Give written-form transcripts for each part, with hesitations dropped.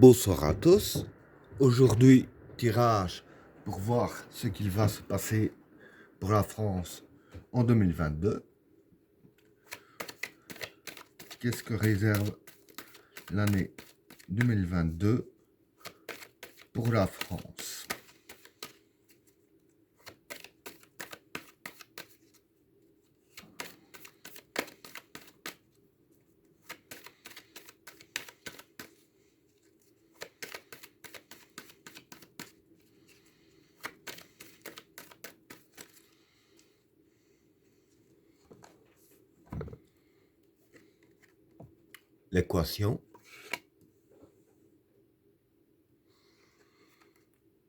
Bonsoir à tous. Aujourd'hui, tirage pour voir ce qu'il va se passer pour la France en 2022. Qu'est-ce que réserve l'année 2022 pour la France? L'équation,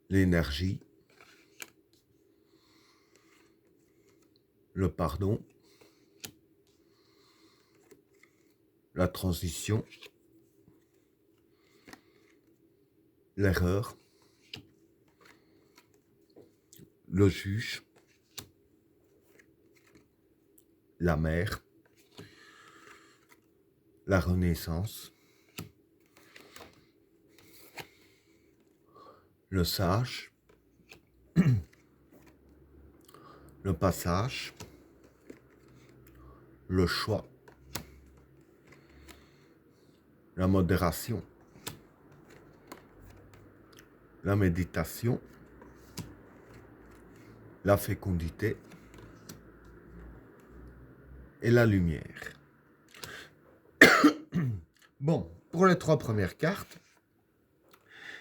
l'énergie, le pardon, la transition, l'erreur, le juge, la mer, la renaissance, le sage, le passage, le choix, la modération, la méditation, la fécondité et la lumière. Bon, pour les trois premières cartes,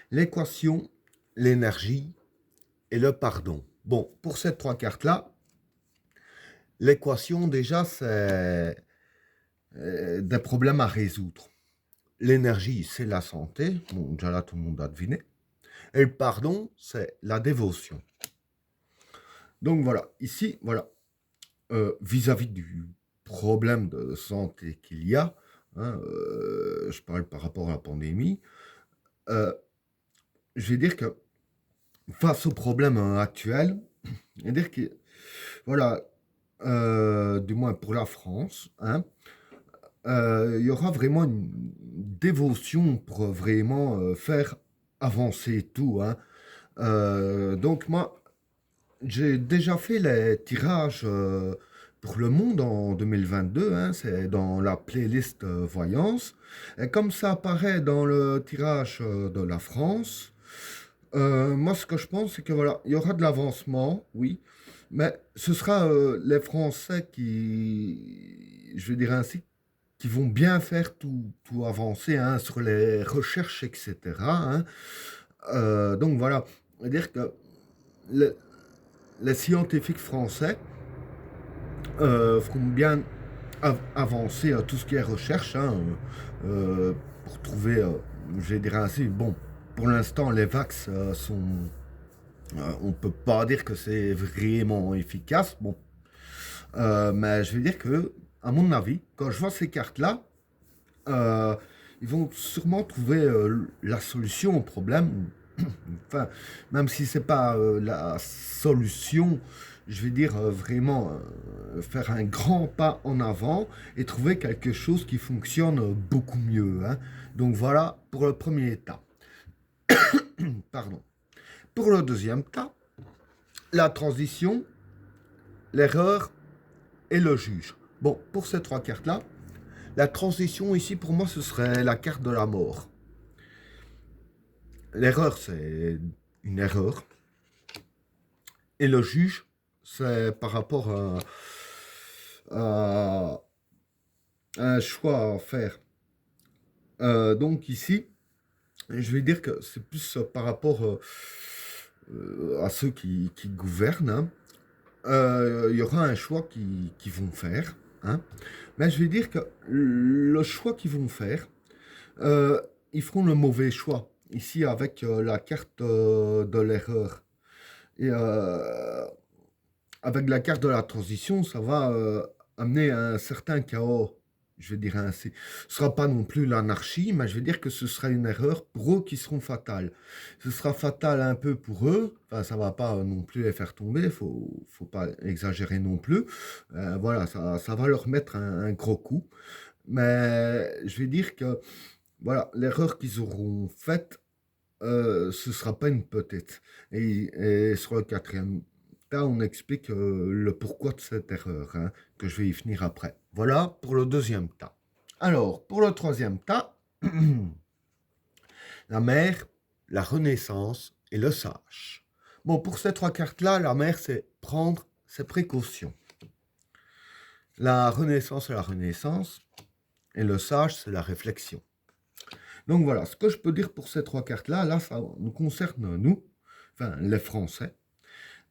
l'équation, l'énergie et le pardon. Bon, pour ces trois cartes-là, l'équation, déjà, c'est des problèmes à résoudre. L'énergie, c'est la santé. Bon, déjà là, tout le monde a deviné. Et le pardon, c'est la dévotion. Donc voilà, ici, voilà, vis-à-vis du problème de santé qu'il y a, hein, je parle par rapport à la pandémie, je vais dire que face au problème actuel, je vais dire que, voilà, du moins pour la France, hein, il y aura vraiment une dévotion pour vraiment faire avancer tout. Hein. Donc moi, j'ai déjà fait les tirages pour le monde en 2022, hein, c'est dans la playlist Voyance. Et comme ça apparaît dans le tirage de la France, moi ce que je pense, c'est que voilà, il y aura de l'avancement, oui, mais ce sera les Français qui, je vais dire ainsi, qui vont bien faire tout avancer hein, sur les recherches, etc. Hein. Donc voilà, c'est-à-dire que le- les scientifiques français feront bien avancer tout ce qui est recherche hein, pour trouver, je dirais ainsi, bon, pour l'instant les vax sont, on peut pas dire que c'est vraiment efficace, bon, mais je veux dire que, à mon avis, quand je vois ces cartes-là, euh, ils vont sûrement trouver la solution au problème. Enfin, même si c'est pas la solution, je vais dire vraiment faire un grand pas en avant et trouver quelque chose qui fonctionne beaucoup mieux. Hein. Donc voilà pour le premier état. Pardon. Pour le deuxième cas, la transition, l'erreur et le juge. Bon, pour ces trois cartes-là, la transition ici pour moi ce serait la carte de la mort. L'erreur c'est une erreur et le juge c'est par rapport à un choix à faire. Donc ici, je vais dire que c'est plus par rapport à ceux qui gouvernent. Hein. Il y aura un choix qu'ils vont faire. Hein. Mais je vais dire que le choix qu'ils vont faire, euh, ils feront le mauvais choix. Ici, avec la carte de l'erreur. Et avec la carte de la transition, ça va amener un certain chaos, je vais dire ainsi. Ce sera pas non plus l'anarchie, mais je vais dire que ce sera une erreur pour eux qui seront fatales. Ce sera fatal un peu pour eux, enfin ça va pas non plus les faire tomber, faut pas exagérer non plus. Voilà, ça va leur mettre un gros coup. Mais je vais dire que voilà, l'erreur qu'ils auront faite, ce ne sera pas une petite. Et sur le quatrième tas, on explique le pourquoi de cette erreur, hein, que je vais y finir après. Voilà pour le deuxième tas. Alors, pour le troisième tas, la mère, la renaissance et le sage. Bon, pour ces trois cartes-là, la mère, c'est prendre ses précautions. La renaissance, c'est la renaissance. Et le sage, c'est la réflexion. Donc voilà, ce que je peux dire pour ces trois cartes-là, là, ça nous concerne nous, enfin les Français.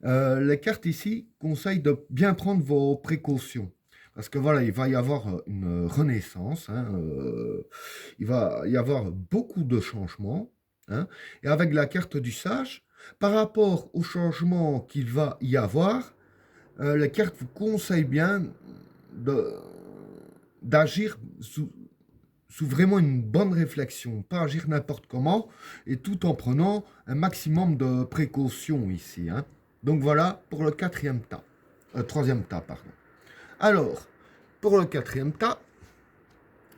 Les cartes ici conseillent de bien prendre vos précautions. Parce que voilà, il va y avoir une renaissance, hein, il va y avoir beaucoup de changements. Hein, et avec la carte du sage, par rapport aux changements qu'il va y avoir, les cartes vous conseillent bien d'agir sous vraiment une bonne réflexion, pas agir n'importe comment, et tout en prenant un maximum de précautions ici. Hein. Donc voilà pour le quatrième tas. Troisième tas, pardon. Alors, pour le quatrième tas,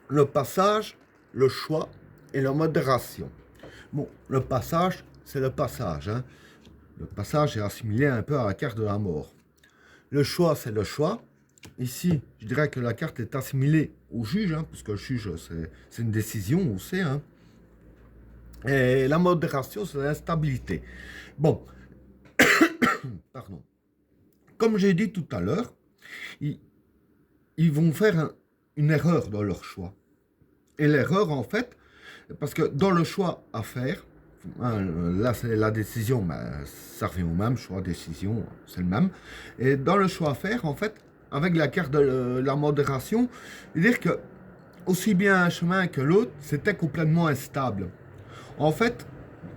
le passage, le choix et la modération. Bon, le passage, c'est le passage. Hein. Le passage est assimilé un peu à la carte de la mort. Le choix, c'est le choix. Ici, je dirais que la carte est assimilée au juge, hein, parce que le juge, c'est une décision, on sait. Hein. Et la modération, c'est l'instabilité. Bon, pardon. Comme j'ai dit tout à l'heure, ils vont faire une erreur dans leur choix. Et l'erreur, en fait, parce que dans le choix à faire, hein, là c'est la décision, mais ça revient au même, choix, décision, c'est le même. Et dans le choix à faire, en fait, avec la carte de la modération, dire que aussi bien un chemin que l'autre, c'était complètement instable. En fait,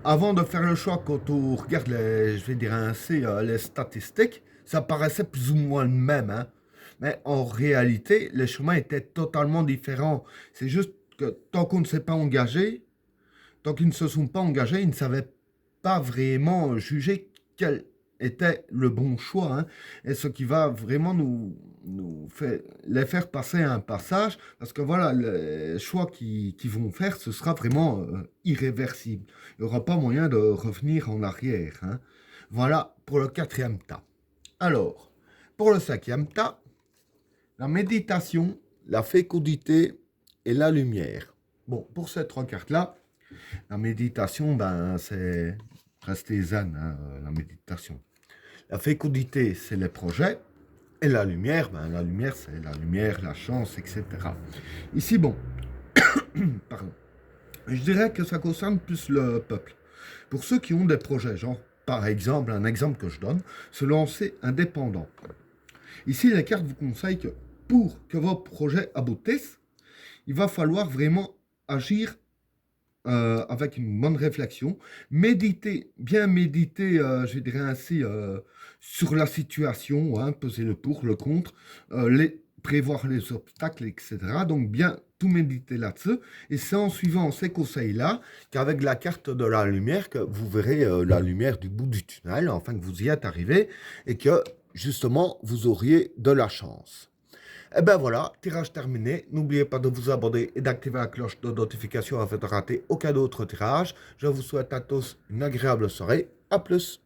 avant de faire le choix, quand on regarde les, je vais dire ainsi, les statistiques, ça paraissait plus ou moins le même. Hein. Mais en réalité, les chemins étaient totalement différents. C'est juste que tant qu'on ne s'est pas engagé, tant qu'ils ne se sont pas engagés, ils ne savaient pas vraiment juger quel était le bon choix. Hein, et ce qui va vraiment les faire passer à un passage, parce que voilà, les choix qu'ils vont faire, ce sera vraiment irréversible. Il n'y aura pas moyen de revenir en arrière. Hein. Voilà pour le quatrième tas. Alors, pour le cinquième tas, la méditation, la fécondité et la lumière. Bon, pour ces trois cartes-là, la méditation, ben, c'est rester zen, hein, la méditation. La fécondité, c'est les projets. Et la lumière, c'est la lumière, la chance, etc. Ici, bon, pardon. Je dirais que ça concerne plus le peuple. Pour ceux qui ont des projets, genre, par exemple, un exemple que je donne, se lancer indépendant. Ici, les cartes vous conseillent que pour que vos projets aboutissent, il va falloir vraiment agir avec une bonne réflexion, bien méditer, je dirais ainsi, sur la situation, hein, peser le pour, le contre, prévoir les obstacles, etc. Donc bien tout méditer là-dessus. Et c'est en suivant ces conseils-là qu'avec la carte de la lumière, que vous verrez la lumière du bout du tunnel, enfin que vous y êtes arrivé, et que justement vous auriez de la chance. Et ben voilà, tirage terminé. N'oubliez pas de vous abonner et d'activer la cloche de notification afin de rater aucun autre tirage. Je vous souhaite à tous une agréable soirée. À plus.